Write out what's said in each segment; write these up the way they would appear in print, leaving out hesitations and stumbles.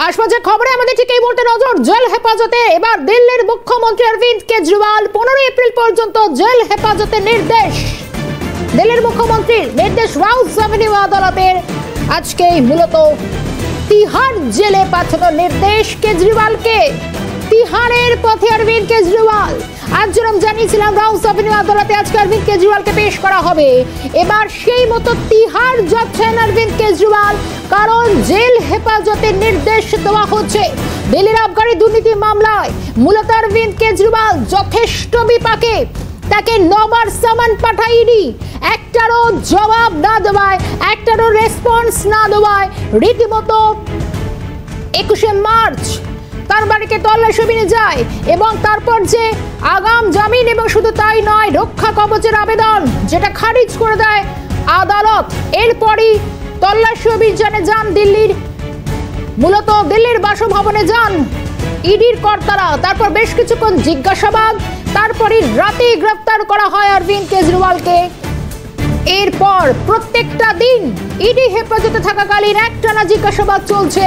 আশপাশের খবরে আমাদের ঠিক এই মুহূর্তে নজর জেল হেফাজতে। এবার দিল্লির মুখ্যমন্ত্রী অরবিন্দ কেজরিওয়াল 15 এপ্রিল পর্যন্ত জেল হেফাজতে নির্দেশ। দিল্লির মুখ্যমন্ত্রীর নির্দেশ রাউস এভিনিউ আদালতের আজকে মূলত তিহার জেলে পাঠানোর নির্দেশ কেজরিওয়ালকে। তিহারের পথে অরবিন্দ কেজরিওয়াল। আজ যেরকম জানিয়েছিলাম রাউস এভিনিউ আদালতে আজকে অরবিন্দ কেজরিওয়ালকে পেশ করা হবে। এবার সেই মতো তিহার যাচ্ছেন অরবিন্দ কেজরিওয়াল, কারণ জেল হেফাজতের নির্দেশ দেওয়া হচ্ছে। দিল্লির আবগারি দুর্নীতি মামলায় মূলত অরবিন্দ কেজরিওয়াল যথেষ্ট বিপাকে। তাকে 9 বার সামান পাঠায় ইডি। একটারও জবাব না দেওয়ায়, একটারও রেসপন্স না দেওয়ায় রীতিমতো 21শে মার্চ তার বাড়িতে তল্লাশি অভিযানে যায় এবং তারপর যে আগাম জামিন এবং শুধু তাই নয় রক্ষা কবচের আবেদন যেটা খারিজ করে দেয় আদালত। এরপরই তল্লাশি অভিযানে যান দিল্লির, মূলত দিল্লির বাসভবনে যান ইডির কর্তারা। তারপর বেশ কিছুক্ষণ জিজ্ঞাসাবাদ, তারপরই রাতে গ্রেফতার করা হয় অরবিন্দ কেজরিওয়ালকে। এরপর প্রত্যেকটা দিন ইডি হেফাজতে থাকাকালীন একটানা জিজ্ঞাসাবাদ চলছে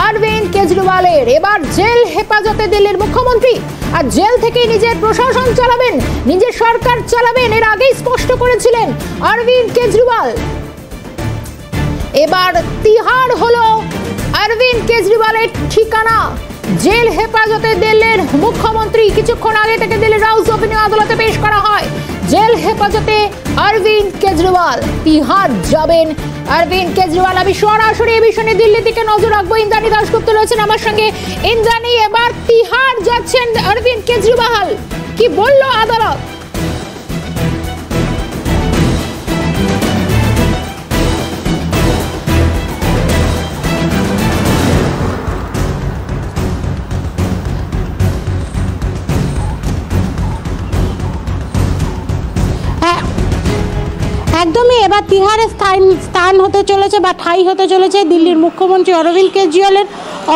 অরবিন্দ কেজরিওয়ালের। এবার জেল হেফাজতে দিল্লির মুখ্যমন্ত্রী, আর জেল থেকে নিজের প্রশাসন চালাবেন, নিজের সরকার চালাবেন, এর আগেই স্পষ্ট করেছিলেন অরবিন্দ কেজরিওয়াল। এবার তিহার হলো অরবিন্দ কেজরিওয়ালের ঠিকানা। জেল হেফাজতে দিল্লির মুখ্যমন্ত্রী কিছুক্ষণ আগে থেকে দিল্লির রাউস এভিনিউ আদালতে পেশ করা হয়। জেল হেফাজতে অরবিন্দ কেজরিওয়াল। তিহার যাবেন অরবিন্দ কেজরিওয়াল। আমি সরাসরি এই বিষয়ে দিল্লি থেকে নজর রাখবো। ইন্দ্রাণী দাশগুপ্ত রয়েছেন আমার সঙ্গে। ইন্দ্রাণী, এবার তিহার যাচ্ছেন অরবিন্দ কেজরিওয়াল, কি বলল আদালত? একদমই এবার তিহারে স্থান হতে চলেছে বা ঠাঁই হতে চলেছে দিল্লির মুখ্যমন্ত্রী অরবিন্দ কেজরিওয়ালের।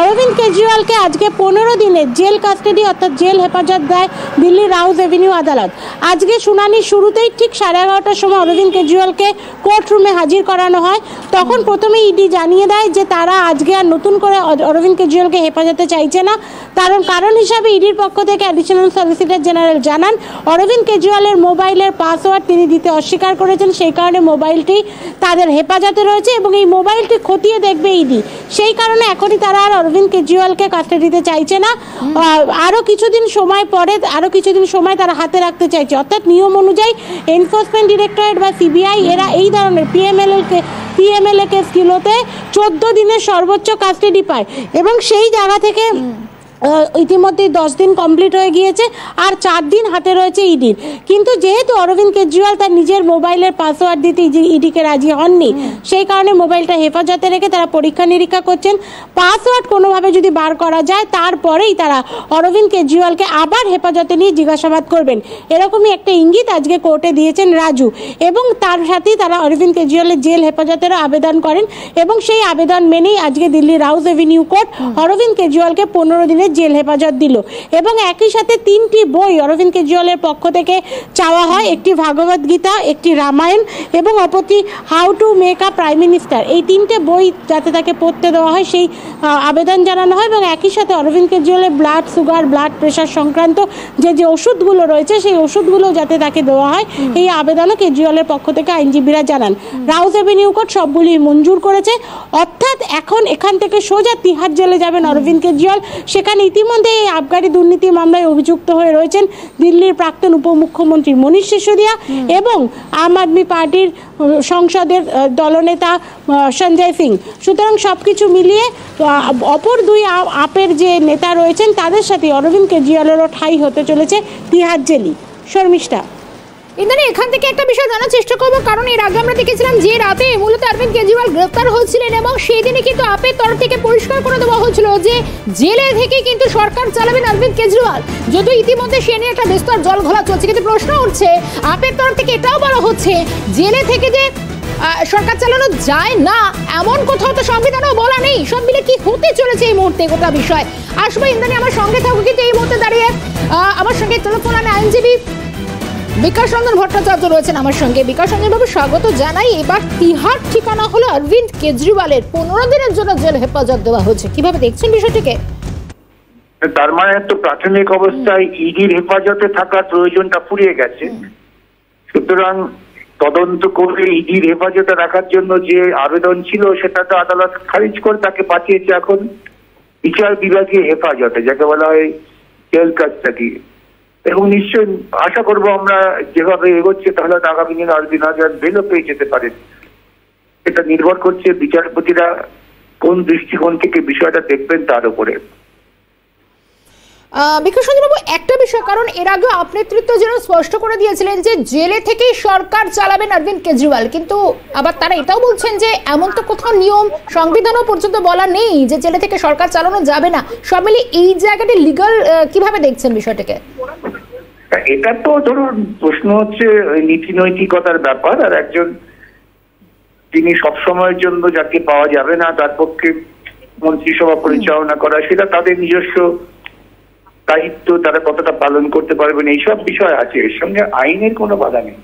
অরবিন্দ কেজরিওয়ালকে আজকে 15 দিনের জেল কাস্টাডি অর্থাৎ জেল হেফাজত দেয় দিল্লির রাউস এভিনিউ আদালত। আজকে শুনানির শুরুতেই ঠিক 11:30টার সময় অরবিন্দ কেজরিওয়ালকে কোর্ট রুমে হাজির করানো হয়। তখন প্রথমে ইডি জানিয়ে দেয় যে তারা আজকে আর নতুন করে অরবিন্দ কেজরিওয়ালকে হেফাজতে চাইছে না। কারণ হিসাবে ইডির পক্ষ থেকে অ্যাডিশনাল সলিসিটর জেনারেল জানান অরবিন্দ কেজরিওয়ালের মোবাইলের পাসওয়ার্ড তিনি দিতে অস্বীকার করেছেন, সেই কারণে মোবাইলটি তাদের হেফাজতে রয়েছে এবং এই মোবাইলটি খতিয়ে দেখবে ইডি। সেই কারণে এখনই তারা আর অরবিন্দ কেজরিওয়ালকে কাস্টাডিতে চাইছে না। আরও কিছুদিন সময় তারা হাতে রাখতে চাইছে। অর্থাৎ নিয়ম অনুযায়ী এনফোর্সমেন্ট ডিরেক্টরেট বা সিবিআই এরা এই ধরনের পিএমএলএ কেসগুলোতে 14 দিনের সর্বোচ্চ কাস্টাডি পায় এবং সেই জায়গা থেকে ইতিমধ্যে 10 দিন কমপ্লিট হয়ে গিয়েছে, আর 4 দিন হাতে রয়েছে ইডির। কিন্তু যেহেতু অরবিন্দ কেজরিওয়াল তার নিজের মোবাইলের পাসওয়ার্ড দিতে ইডিকে রাজি হননি, সেই কারণে মোবাইলটা হেফাজতে রেখে তারা পরীক্ষা নিরীক্ষা করছেন। পাসওয়ার্ড কোনোভাবে যদি বার করা যায় তারপরেই তারা অরবিন্দ কেজরিওয়ালকে আবার হেফাজতে নিয়ে জিজ্ঞাসাবাদ করবেন, এরকমই একটা ইঙ্গিত আজকে কোর্টে দিয়েছেন রাজু। এবং তার সাথেই তারা অরবিন্দ কেজরিওয়ালের জেল হেফাজতেরও আবেদন করেন এবং সেই আবেদন মেনেই আজকে দিল্লির রাউস এভিনিউ কোর্ট অরবিন্দ কেজরিওয়ালকে 15 দিনের জেল হেফাজত দিল। এবং একই সাথে 3টি বই অরবিন্দ কেজরিওয়ালের পক্ষ থেকে চাওয়া হয়, একটি ভাগবত গীতা, একটি রামায়ণ এবং অপরটি how to make a prime minister. এই 3টে বই যাতে তাকে পড়তে দেওয়া হয় সেই আবেদন জানানো হয়। এবং একই সাথে অরবিন্দ কেজরিওয়ালের ব্লাড সুগার, ব্লাড প্রেশার সংক্রান্ত যে ওষুধগুলো রয়েছে সেই ওষুধগুলো যাতে তাকে দেওয়া হয় এই আবেদনও কেজরিওয়ালের পক্ষ থেকে আইনজীবীরা জানান। রাউস এভিনিউ কোর্ট সবগুলি মঞ্জুর করেছে। অর্থাৎ এখন এখান থেকে সোজা তিহার জেলে যাবেন অরবিন্দ কেজরিওয়াল। সেখানে ইতিমধ্যে এই আবগারি দুর্নীতি মামলায় অভিযুক্ত হয়ে রয়েছেন দিল্লির প্রাক্তন উপমুখ্যমন্ত্রী মনীষ সিসোদিয়া এবং আম আদমি পার্টির সংসদের দলনেতা সঞ্জয় সিং। সুতরাং সবকিছু মিলিয়ে অপর দুই আপের যে নেতা রয়েছেন তাদের সাথে অরবিন্দ কেজরিওয়ালেরও ঠাঁই হতে চলেছে তিহার জেলই। শর্মিষ্ঠা, ইন্দ্রাণী, এখান থেকে একটা বিষয় জানার চেষ্টা করবো, কারণ এর আগে আমরা দেখেছিলাম যে রাতে মূলত অরবিন্দ কেজরিওয়াল গ্রেফতার হয়েছিলেন এবং সেই দিনে কিন্তু আপের তরফ থেকে পরিষ্কার করে দেওয়া হয়েছিল যে জেলে থেকে কিন্তু সরকার চালাবেন অরবিন্দ কেজরিওয়াল। যদিও ইতিমধ্যে সে নিয়ে একটা বিস্তর জল ঘোলা চলছে, কিন্তু প্রশ্ন উঠছে আপের তরফ থেকে এটাও বলা হচ্ছে জেলে থেকে যে সরকার চালানো যায় না এমন কোথাও তো সংবিধানেও বলা নেই। সব মিলে কি হতে চলেছে এই মুহূর্তে গোটা বিষয়? আসবো ইন্দ্রাণী, আমার সঙ্গে থাকবো, কিন্তু এই মুহূর্তে দাঁড়িয়ে আমার সঙ্গে টেলিফোনে আইনজীবী বিকাশ রঞ্জন ভট্টাচার্য রয়েছেন আমার সঙ্গে। বিকাশ রঞ্জন বাবু, স্বাগত জানাই। এবার তিহার ঠিকানা হলো অরবিন্দ কেজরিওয়ালের, 15 দিনের জন্য জেল হেফাজত দেওয়া হয়েছে, কিভাবে দেখছেন বিষয়টিকে? তার মানে তো প্রাথমিক অবস্থায় ইডির হেফাজতে থাকার প্রয়োজনটা ফুরিয়ে গেছে, সুতরাং তদন্ত করে ইডির হেফাজতে রাখার জন্য যে আবেদন ছিল সেটা তো আদালত খারিজ করে তাকে পাঠিয়েছে এখন বিচার বিভাগীয় হেফাজতে, যাকে বলা হয় জেল কাস্টাডি। এবং নিশ্চয়ই আশা করবো আমরা যেভাবে এগোচ্ছে তাহলে আগামী দিনে অরবিন্দ বেলও পেয়ে যেতে পারে। এটা নির্ভর করছে বিচারপতিরা কোন দৃষ্টিকোণ থেকে বিষয়টা দেখবেন তার উপরে। বিকাশ রঞ্জন বাবু, একটা বিষয়, কারণ এর আগে আপ নেতৃত্ব যেন স্পষ্ট করে দিয়েছিলেন যে জেলে থেকেই সরকার চালাবেন অরবিন্দ কেজরিওয়াল, কিন্তু আবার তারা এটাও বলছেন যে এমন তো কোথাও নিয়ম সংবিধানও পর্যন্ত বলা নেই যে জেলে থেকে সরকার চালানো যাবে না। সব মিলিয়ে এই জায়গাটি লিগাল কিভাবে দেখছেন বিষয়টাকে? এটা তো ধরুন প্রশ্ন হচ্ছে নীতি নৈতিকতার ব্যাপার, আর একজন তিনি সবসময়ের জন্য যাকে পাওয়া যাবে না তার পক্ষে মন্ত্রিসভা পরিচালনা করা, সেটা তাদের নিজস্ব দায়িত্ব, তারা কতটা পালন করতে পারবেন এইসব বিষয় আছে, এর সঙ্গে আইনের কোনো বাধা নেই।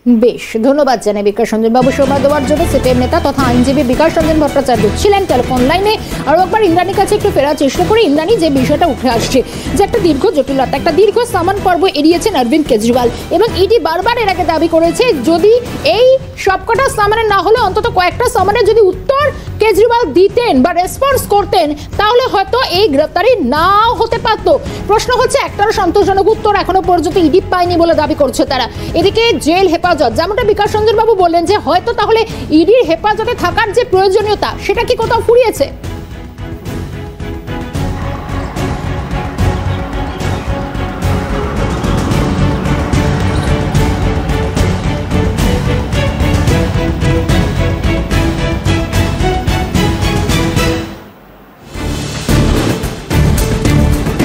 বেশ, ধন্যবাদ জানাই বিকাশ রঞ্জন বাবু সময় দেওয়ার জন্য। সিপিএম নেতা তথা আইনজীবী বিকাশ রঞ্জন ভট্টাচার্য ছিলেন টেলিফোন লাইনে। আরও একবার ইন্দ্রাণীর কাছে একটু ফেরার চেষ্টা করি। ইন্দ্রাণী, যে বিষয়টা উঠে আসছে যে একটা দীর্ঘ জটিলতা, একটা দীর্ঘ সামান পর্ব এড়িয়েছেন অরবিন্দ কেজরিওয়াল, এবং ইডি বারবার এর আগে দাবি করেছে যদি এই সবকটা সামানে না হলে অন্তত কয়েকটা সামানে যদি উত্তর কেজরিওয়াল দিতেন বা রেসপন্স করতেন তাহলে হয়তো এই গ্রেপ্তারি নাও হতে পারত। প্রশ্ন হচ্ছে একটারও সন্তোষজনক উত্তর এখনো পর্যন্ত ইডি পায়নি বলে দাবি করছে তারা। এদিকে জেল হেফাজত, যেমনটা বিকাশ রঞ্জন বাবু বললেন যে হয়তো তাহলে ইডির হেফাজতে থাকার যে প্রয়োজনীয়তা সেটা কি কোথাও ফুরিয়েছে?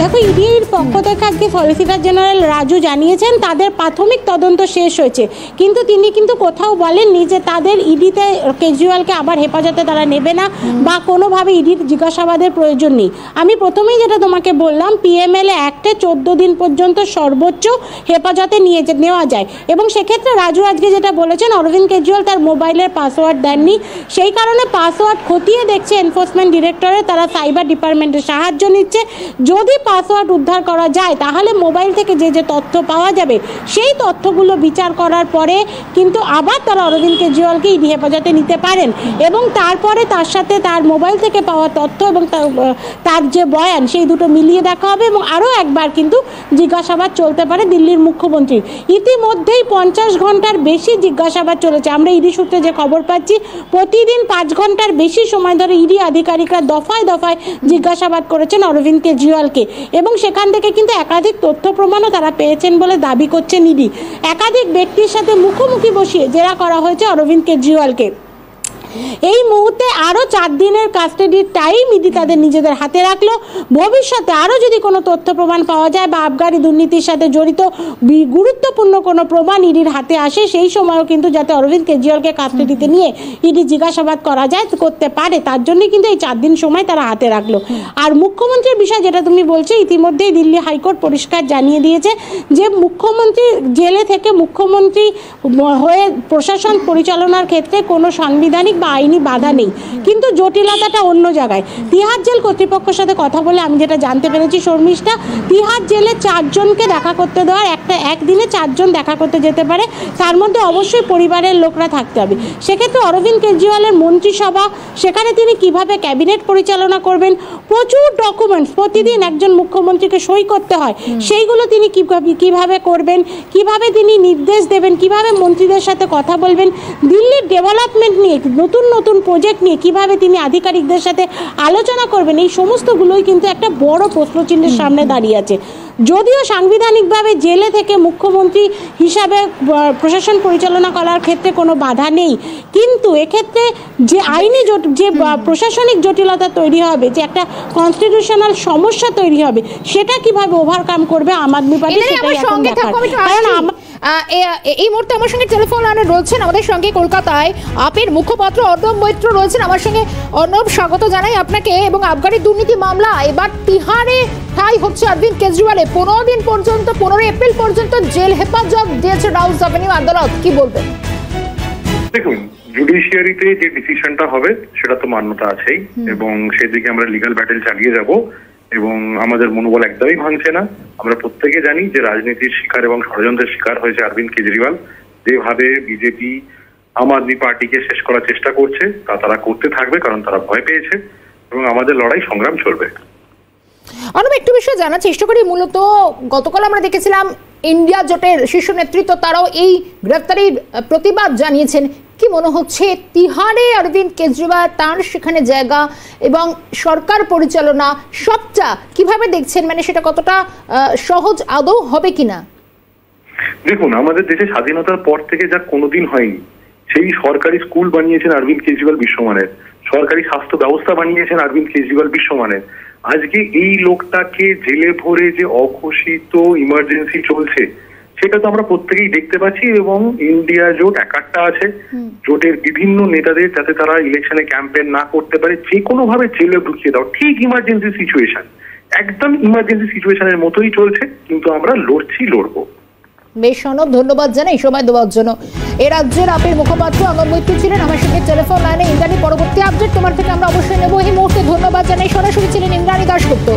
দেখো, ইডির পক্ষ থেকে আজকে সলিসিটর জেনারেল রাজু জানিয়েছেন তাদের প্রাথমিক তদন্ত শেষ হয়েছে, কিন্তু তিনি কিন্তু কোথাও বলেননি যে তাদের ইডিতে কেজরিওয়ালকে আবার হেফাজতে তারা নেবে না বা কোনোভাবে ইডির জিজ্ঞাসাবাদের প্রয়োজন নেই। আমি প্রথমেই যেটা তোমাকে বললাম, পিএমএলএ অ্যাক্টে 14 দিন পর্যন্ত সর্বোচ্চ হেফাজতে নেওয়া যায়, এবং সেক্ষেত্রে রাজু আজকে যেটা বলেছেন অরবিন্দ কেজরিওয়াল তার মোবাইলের পাসওয়ার্ড দেননি, সেই কারণে পাসওয়ার্ড খতিয়ে দেখছে এনফোর্সমেন্ট ডিরেক্টরেট, তারা সাইবার ডিপার্টমেন্টের সাহায্য নিচ্ছে। যদি পাসওয়ার্ড উদ্ধার করা যায় তাহলে মোবাইল থেকে যে যে তথ্য পাওয়া যাবে সেই তথ্যগুলো বিচার করার পরে কিন্তু আবার তারা অরবিন্দ কেজরিওয়ালকে ইডি হেফাজতে নিতে পারেন, এবং তারপরে তার সাথে তার মোবাইল থেকে পাওয়া তথ্য এবং তার যে বয়ান সেই দুটো মিলিয়ে দেখা হবে, এবং আরও একবার কিন্তু জিজ্ঞাসাবাদ চলতে পারে দিল্লির মুখ্যমন্ত্রীর। ইতিমধ্যেই 50 ঘন্টার বেশি জিজ্ঞাসাবাদ চলেছে। আমরা ইডি সূত্রে যে খবর পাচ্ছি প্রতিদিন 5 ঘন্টার বেশি সময় ধরে ইডি আধিকারিকরা দফায় দফায় জিজ্ঞাসাবাদ করেছেন অরবিন্দ কেজরিওয়ালকে, এবং সেখান থেকে কিন্তু একাধিক তথ্য প্রমাণও তারা পেয়েছেন বলে দাবি করছেন ইডি। একাধিক ব্যক্তির সাথে মুখোমুখি বসিয়ে জেরা করা হয়েছে অরবিন্দ কেজরিওয়ালকে। এই মুহূর্তে আরও 4 দিনের কাস্টাডির টাইম ইডি তাদের নিজেদের হাতে রাখলো। ভবিষ্যতে আরও যদি কোনো তথ্য প্রমাণ পাওয়া যায় বা আবগারি দুর্নীতির সাথে জড়িত গুরুত্বপূর্ণ কোনো প্রমাণ ইডির হাতে আসে সেই সময়ও কিন্তু যাতে অরবিন্দ কেজরিওয়ালকে কাস্টাডিতে নিয়ে ইডি জিজ্ঞাসাবাদ করা যায়, করতে পারে, তার জন্যই কিন্তু এই 4 দিন সময় তারা হাতে রাখলো। আর মুখ্যমন্ত্রীর বিষয় যেটা তুমি বলছো, ইতিমধ্যেই দিল্লি হাইকোর্ট পরিষ্কার জানিয়ে দিয়েছে যে মুখ্যমন্ত্রী জেলে থেকে মুখ্যমন্ত্রী হয়ে প্রশাসন পরিচালনার ক্ষেত্রে কোনো সাংবিধানিক আইনি বাধা নেই, কিন্তু জটিলতাটা অন্য জায়গায়। তিহার জেল কর্তৃপক্ষের সাথে কথা বলে আমি যেটা জানতে পেরেছি শর্মিষ্ঠা, তিহার জেলে 4 জনকে দেখা করতে দেওয়ার একদিনে 4 জন দেখা করতে যেতে পারে, তার মধ্যে অবশ্যই পরিবারের লোকরা থাকতে হবে। সেক্ষেত্রে অরবিন্দ কেজরিওয়ালের মন্ত্রিসভা, সেখানে তিনি কিভাবে ক্যাবিনেট পরিচালনা করবেন, প্রচুর ডকুমেন্টস প্রতিদিন একজন মুখ্যমন্ত্রীকে সই করতে হয়, সেইগুলো তিনি কিভাবে করবেন, কিভাবে তিনি নির্দেশ দেবেন, কিভাবে মন্ত্রীদের সাথে কথা বলবেন, দিল্লির ডেভেলপমেন্ট নিয়ে নতুন নতুন প্রজেক্ট নিয়ে কিভাবে তিনি আধিকারিকদের সাথে আলোচনা করবেন, এই সমস্তগুলোই কিন্তু একটা বড় প্রশ্নচিহ্নের সামনে দাঁড়িয়ে আছে। যদিও সাংবিধানিকভাবে জেলে থেকে মুখ্যমন্ত্রী হিসাবে প্রশাসন পরিচালনা করার ক্ষেত্রে কোনো বাধা নেই, কিন্তু এক্ষেত্রে যে আইনি যে প্রশাসনিক জটিলতা তৈরি হবে, যে একটা কনস্টিটিউশনাল সমস্যা তৈরি হবে, সেটা কিভাবে ওভারকাম করবে আম আদমি পার্টি, সেটাই এখন দেখার। কারণ এই মুহূর্তে আমার সঙ্গে টেলিফোন লাইনে রয়েছেন আমাদের সঙ্গে কলকাতায় আপের মুখপাত্র অর্ণব মৈত্র রয়েছেন আমার সঙ্গে। অর্ণব, স্বাগত জানাই আপনাকে। এবং আবগারি দুর্নীতি মামলা এবার তিহারে ঠাঁই হচ্ছে অরবিন্দ কেজরিওয়ালে। 15 দিন পর্যন্ত, 15 এপ্রিল পর্যন্ত জেল হেফাজত দিয়েছে রাউস অ্যাভিনিউ আদালত, কি বলবেন? দেখুন, জুডিশিয়ারিতে যে ডিসিশনটা হবে সেটা তো মান্যতা আছেই, এবং সেদিকে আমরা লিগ্যাল ব্যাটেল চালিয়ে যাব, এবং আমাদের মনোবল একদমই ভাঙছে না। আমরা প্রত্যেকে জানি যে রাজনীতির শিকার এবং ষড়যন্ত্রের শিকার হয়েছে অরবিন্দ কেজরিওয়াল। যেভাবে বিজেপি আম আদমি পার্টিকে শেষ করার চেষ্টা করছে তা তারা করতে থাকবে, কারণ তারা ভয় পেয়েছে, এবং আমাদের লড়াই সংগ্রাম চলবে। অর্ণব, একটু বিষয় জানার চেষ্টা করি। মূলত গতকাল আমরা দেখেছিলাম ইন্ডিয়া জোটের শীর্ষ নেতৃত্ব তারাও এই গ্রেফতারির প্রতিবাদ জানিয়েছেন। কি মনে হচ্ছে তিহারে অরবিন্দ কেজরিওয়াল, তার সেখানে জায়গা এবং সরকার পরিচালনা সবটা কিভাবে দেখছেন? মানে সেটা কতটা সহজ আদৌ হবে কিনা? দেখুন, আমাদের দেশে স্বাধীনতার পর থেকে যা কোনোদিন হয়নি, সেই সরকারি স্কুল বানিয়েছেন অরবিন্দ কেজরিওয়াল বিশ্বমানের, সরকারি স্বাস্থ্য ব্যবস্থা বানিয়েছেন অরবিন্দ কেজরিওয়াল বিশ্বমানের। আজকে এই লোকটাকে জেলে ভরে যে অঘোষিত ইমার্জেন্সি চলছে সেটা তো আমরা প্রত্যেকেই দেখতে পাচ্ছি, এবং ইন্ডিয়া জোট একাট্টা আছে, জোটের বিভিন্ন নেতাদের যাতে তারা ইলেকশনে ক্যাম্পেইন না করতে পারে যে কোনো ভাবে জেলে ঢুকিয়ে দাও। ঠিক ইমার্জেন্সি সিচুয়েশন, একদম ইমার্জেন্সি সিচুয়েশনের মতোই চলছে, কিন্তু আমরা লড়বো। বেশ অর্ণব, ধন্যবাদ জানাই সময় দেওয়ার জন্য। এ রাজ্যের আপের মুখপাত্র অর্ণব মৈত্র ছিলেন আমার সঙ্গে টেলিফোন লাইনে। ইন্দ্রাণী, পরবর্তী আপডেট তোমার থেকে আমরা অবশ্যই নেব। এই মুহূর্তে ধন্যবাদ জানাই। সরাসরি ছিলেন ইন্দ্রাণী দাশগুপ্ত।